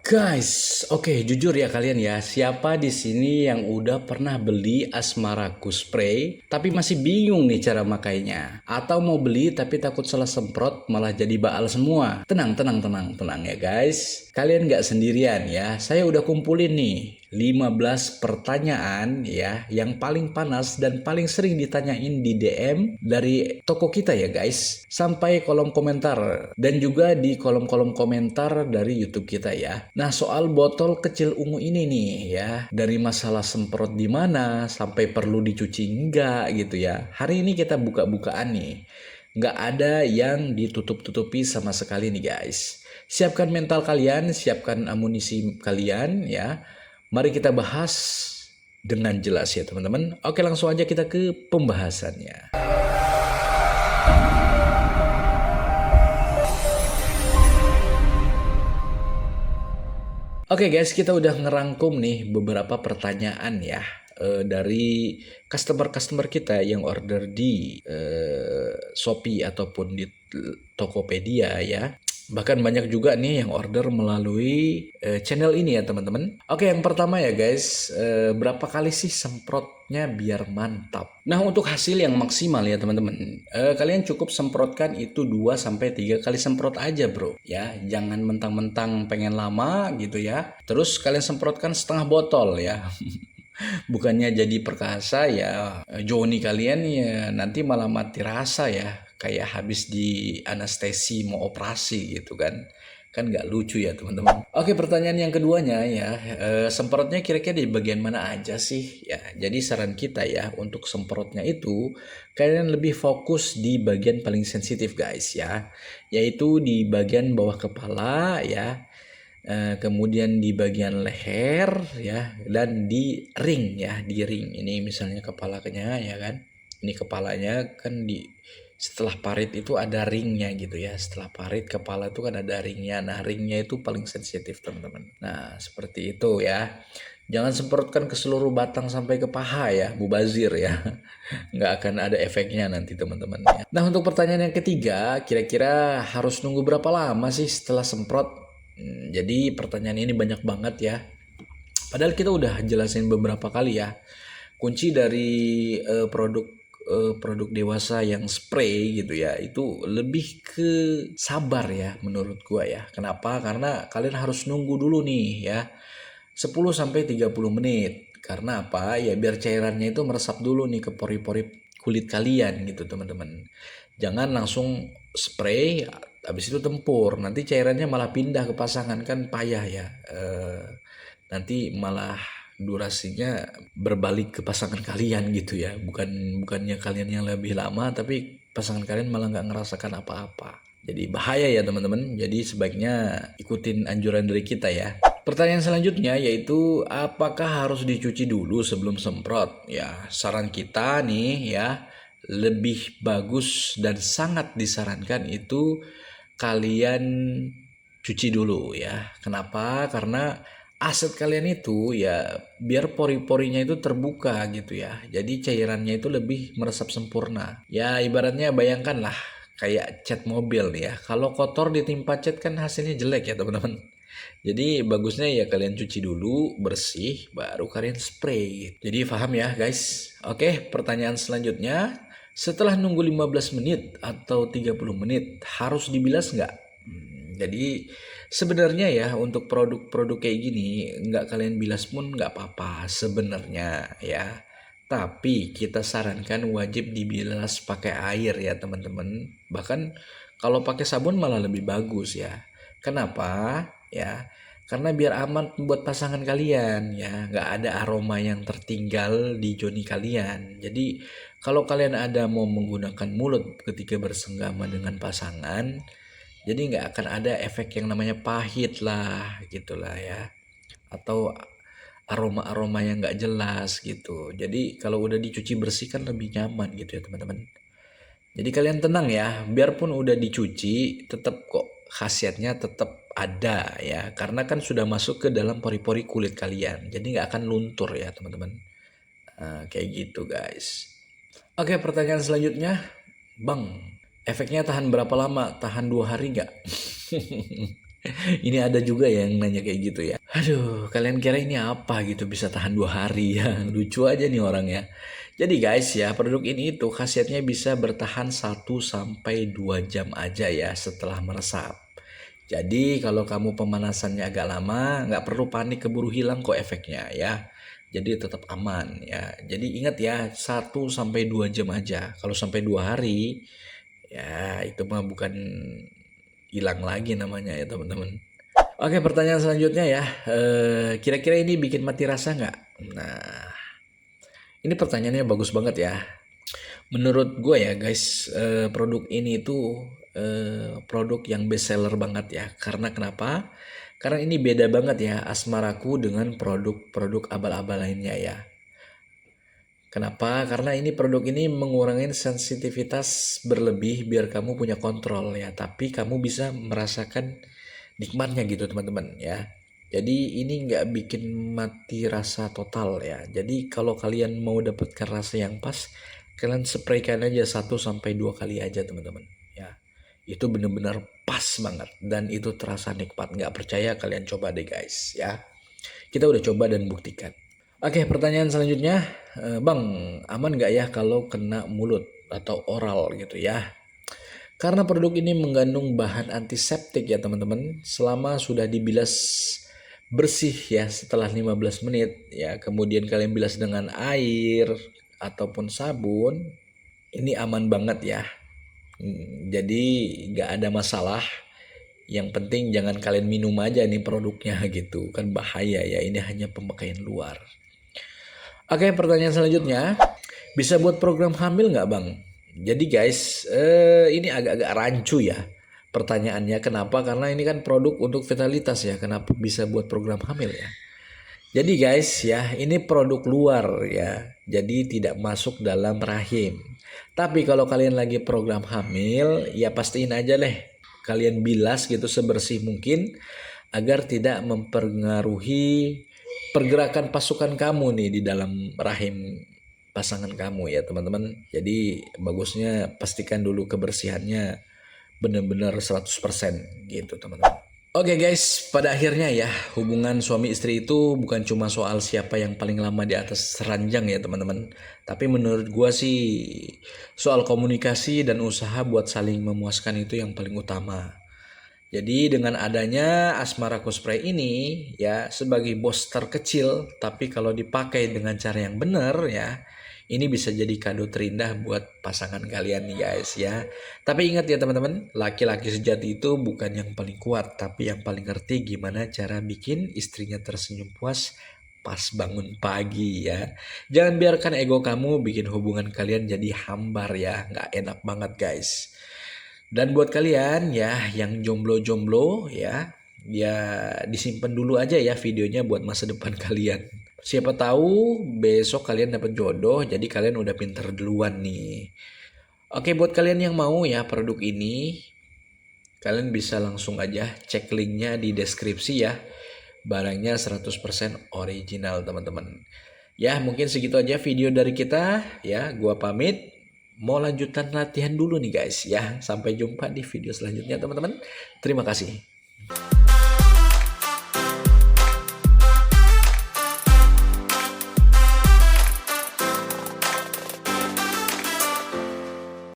Guys, oke, jujur ya kalian ya, siapa di sini yang udah pernah beli Asmaraku spray tapi masih bingung nih cara makainya? Atau mau beli tapi takut salah semprot malah jadi baal semua? Tenang ya guys. Kalian nggak sendirian ya. Saya udah kumpulin nih 15 pertanyaan ya yang paling panas dan paling sering ditanyain di DM dari toko kita ya guys, sampai kolom komentar dan juga di kolom-kolom komentar dari YouTube kita ya. Nah, soal botol kecil ungu ini nih ya, dari masalah semprot di mana sampai perlu dicuci enggak gitu ya. Hari ini kita buka-bukaan nih. Nggak ada yang ditutup-tutupi sama sekali nih guys. Siapkan mental kalian, siapkan amunisi kalian ya. Mari kita bahas dengan jelas ya teman-teman. Oke, langsung aja kita ke pembahasannya. Oke guys, kita udah ngerangkum nih beberapa pertanyaan ya dari customer-customer kita yang order di Shopee ataupun di Tokopedia ya. Bahkan banyak juga nih yang order melalui channel ini ya teman-teman. Oke, yang pertama ya guys, berapa kali sih semprotnya biar mantap? Nah, untuk hasil yang maksimal ya teman-teman, kalian cukup semprotkan itu 2 sampai 3 kali semprot aja bro ya. Jangan mentang-mentang pengen lama gitu ya. Terus kalian semprotkan setengah botol ya. Bukannya jadi perkasa ya, Joni kalian ya nanti malah mati rasa ya, kayak habis di anestesi mau operasi gitu kan nggak lucu ya teman-teman. Oke, pertanyaan yang keduanya ya, semprotnya kira-kira di bagian mana aja sih ya. Jadi saran kita ya untuk semprotnya itu kalian lebih fokus di bagian paling sensitif guys ya, yaitu di bagian bawah kepala ya, kemudian di bagian leher ya, dan di ring ya, di ring ini misalnya kepalanya ya kan, ini kepalanya kan di setelah parit itu ada ringnya gitu ya, setelah parit kepala itu kan ada ringnya. Nah, ringnya itu paling sensitif teman-teman. Nah, seperti itu ya, jangan semprotkan ke seluruh batang sampai ke paha ya, mubazir ya. Nggak akan ada efeknya nanti teman-teman ya. Nah, untuk pertanyaan yang ketiga, kira-kira harus nunggu berapa lama sih setelah semprot? Jadi pertanyaan ini banyak banget ya. Padahal kita udah jelasin beberapa kali ya. Kunci dari produk dewasa yang spray gitu ya, itu lebih ke sabar ya menurut gua ya. Kenapa? Karena kalian harus nunggu dulu nih ya. 10 sampai 30 menit. Karena apa? Ya biar cairannya itu meresap dulu nih ke pori-pori kulit kalian gitu teman-teman. Jangan langsung spray habis itu tempur. Nanti cairannya malah pindah ke pasangan, kan payah ya. Nanti malah durasinya berbalik ke pasangan kalian gitu ya. Bukannya kalian yang lebih lama tapi pasangan kalian malah nggak ngerasakan apa-apa. Jadi bahaya ya teman-teman. Jadi sebaiknya ikutin anjuran dari kita ya. Pertanyaan selanjutnya yaitu apakah harus dicuci dulu sebelum semprot? Ya, saran kita nih ya, lebih bagus dan sangat disarankan itu kalian cuci dulu ya. Kenapa? Karena aset kalian itu ya biar pori-porinya itu terbuka gitu ya. Jadi cairannya itu lebih meresap sempurna. Ya ibaratnya bayangkanlah kayak cat mobil nih ya. Kalau kotor ditimpa cat kan hasilnya jelek ya teman-teman. Jadi bagusnya ya kalian cuci dulu bersih baru kalian spray gitu. Jadi paham ya guys. Oke, pertanyaan selanjutnya, setelah nunggu 15 menit atau 30 menit harus dibilas nggak? Jadi sebenarnya ya untuk produk-produk kayak gini nggak kalian bilas pun nggak apa-apa sebenarnya ya. Tapi kita sarankan wajib dibilas pakai air ya teman-teman. Bahkan kalau pakai sabun malah lebih bagus ya. Kenapa? Ya, karena biar aman buat pasangan kalian ya, nggak ada aroma yang tertinggal di joni kalian. Jadi kalau kalian ada mau menggunakan mulut ketika bersenggama dengan pasangan, jadi nggak akan ada efek yang namanya pahit lah gitulah ya, atau aroma-aroma yang nggak jelas gitu. Jadi kalau udah dicuci bersih kan lebih nyaman gitu ya teman-teman. Jadi kalian tenang ya, biarpun udah dicuci, tetap kok khasiatnya tetap ada ya, karena kan sudah masuk ke dalam pori-pori kulit kalian, jadi nggak akan luntur ya teman-teman. Kayak gitu guys. Oke, pertanyaan selanjutnya, Bang, efeknya tahan berapa lama? Tahan 2 hari nggak? Ini ada juga yang nanya kayak gitu ya. Aduh, kalian kira ini apa gitu bisa tahan 2 hari ya? Lucu aja nih orang ya. Jadi guys ya, produk ini itu khasiatnya bisa bertahan 1 sampai 2 jam aja ya setelah meresap. Jadi kalau kamu pemanasannya agak lama, nggak perlu panik keburu hilang kok efeknya ya. Jadi tetap aman ya. Jadi ingat ya, 1 sampai 2 jam aja. Kalau sampai 2 hari, ya itu mah bukan hilang lagi namanya ya teman-teman. Oke, pertanyaan selanjutnya ya. Kira-kira ini bikin mati rasa nggak? Nah, ini pertanyaannya bagus banget ya. Menurut gue ya guys, produk ini tuh produk yang best seller banget ya. Karena kenapa? Karena ini beda banget ya Asmaraku dengan produk-produk abal-abal lainnya ya. Kenapa? Karena ini produk ini mengurangi sensitivitas berlebih biar kamu punya kontrol ya. Tapi kamu bisa merasakan nikmatnya gitu teman-teman ya. Jadi ini nggak bikin mati rasa total ya. Jadi kalau kalian mau dapatkan rasa yang pas, kalian spraykan aja 1 sampai 2 kali aja teman-teman ya. Itu bener-bener pas banget dan itu terasa nikmat. Nggak percaya kalian coba deh guys ya. Kita udah coba dan buktikan. Oke, pertanyaan selanjutnya, Bang, aman nggak ya kalau kena mulut atau oral gitu ya? Karena produk ini mengandung bahan antiseptik ya teman-teman, selama sudah dibilas bersih ya setelah 15 menit ya, kemudian kalian bilas dengan air ataupun sabun, ini aman banget ya. Jadi nggak ada masalah. Yang penting jangan kalian minum aja nih produknya gitu, kan bahaya ya. Ini hanya pemakaian luar. Oke, pertanyaan selanjutnya, bisa buat program hamil nggak bang? Jadi guys, ini agak-agak rancu ya pertanyaannya. Kenapa? Karena ini kan produk untuk vitalitas ya. Kenapa bisa buat program hamil ya? Jadi guys ya, ini produk luar ya. Jadi tidak masuk dalam rahim. Tapi kalau kalian lagi program hamil, ya pastiin aja deh. Kalian bilas gitu sebersih mungkin agar tidak mempengaruhi pergerakan pasukan kamu nih di dalam rahim pasangan kamu ya teman-teman. Jadi bagusnya pastikan dulu kebersihannya benar-benar 100% gitu teman-teman. Oke guys, pada akhirnya ya hubungan suami istri itu bukan cuma soal siapa yang paling lama di atas ranjang ya teman-teman. Tapi menurut gua sih soal komunikasi dan usaha buat saling memuaskan itu yang paling utama. Jadi dengan adanya Asmara Spray ini ya sebagai booster kecil, tapi kalau dipakai dengan cara yang benar ya, ini bisa jadi kado terindah buat pasangan kalian nih guys ya. Tapi ingat ya teman-teman, laki-laki sejati itu bukan yang paling kuat, tapi yang paling ngerti gimana cara bikin istrinya tersenyum puas pas bangun pagi ya. Jangan biarkan ego kamu bikin hubungan kalian jadi hambar ya, nggak enak banget guys. Dan buat kalian ya yang jomblo-jomblo ya, ya disimpan dulu aja ya videonya buat masa depan kalian. Siapa tahu besok kalian dapat jodoh, jadi kalian udah pinter duluan nih. Oke, buat kalian yang mau ya produk ini, kalian bisa langsung aja cek linknya di deskripsi ya. Barangnya 100% original teman-teman. Ya mungkin segitu aja video dari kita ya. Gua pamit. Mau lanjutan latihan dulu nih guys ya. Sampai jumpa di video selanjutnya teman-teman. Terima kasih.